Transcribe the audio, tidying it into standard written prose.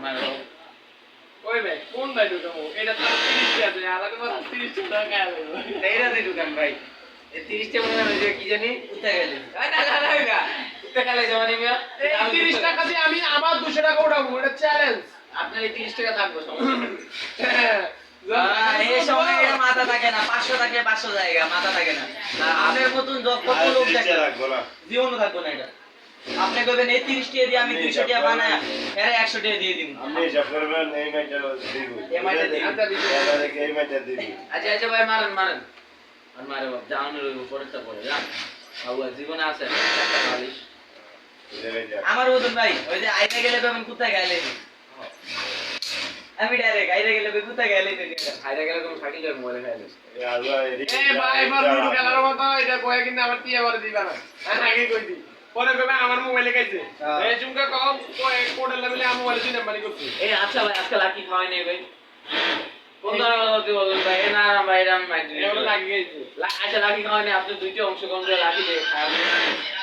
আমার ওই ভাই কোন ভাই ঢুকাবো এটা তো 30 টাকা আছে আলাদা করে 30 টাকা খায় লাগবে এইটাতে ঢুকান ভাই এই 30 টা মনে হয় যে কি জানি উঠতে গেলে না উঠতে গেলে জমানি মিয়া এই 30 টাকা দিয়ে আমি আমার 200 টাকা উঠাবো এটা চ্যালেঞ্জ আপনার এই 30 টাকা থাকবে সমস্যা নেই এই সময় এটা মাথা থাকে না 500 থাকলে 500 জায়গা মাথা থাকে না আর আপনার মতন কত লোক দেখে জীবনও থাকবে না এটা আপনি কইবেন এই 30 টাকা দিয়ে আমি 200 টাকা বানায় এর 100 টাকা দিয়ে দিন আপনি হিসাব করবেন এই ম্যাচটা দিব এই ম্যাচটা দিব। এই ম্যাচটা দিব আচ্ছা আচ্ছা ভাই মারেন মারেন আর মারে বাপ জানের উপরেরটা পড়ে যা বাবু জীবনে আছে একটা বালিশ আমার মতন ভাই ওই যে আইতে গেলে কইবেন কোথায় গেলে আমি ডাইরেক্ট আইতে গেলে কই কোথায় গেলে খাইতে গেলে তুমি ফাঁকি যাবে মোবাইলে খাইলে এই আল্লাহ এই ভাই এবার লুডু খেলার মতো এটা কয়ে কিন্তু আবার টিয়া করে দিবা না আগে কই দি পরে কইবে আমার মোবাইলে খাইছে এই চুমকা কম কোড লেভেলে আমার মোবাইলে 2 নাম্বারই করছে এই আচ্ছা ভাই আজকে লাকি খাওয়াই নেই ভাই কোন ধরনের বলতে ভাই না না ভাই এরকম মাইন্ড এগুলো লাগিয়ে গেছে আচ্ছা লাকি খাওয়াই নেই আপনি দুইটা অংশগ্রহণ করে লাকি দিয়ে খাওয়াবেন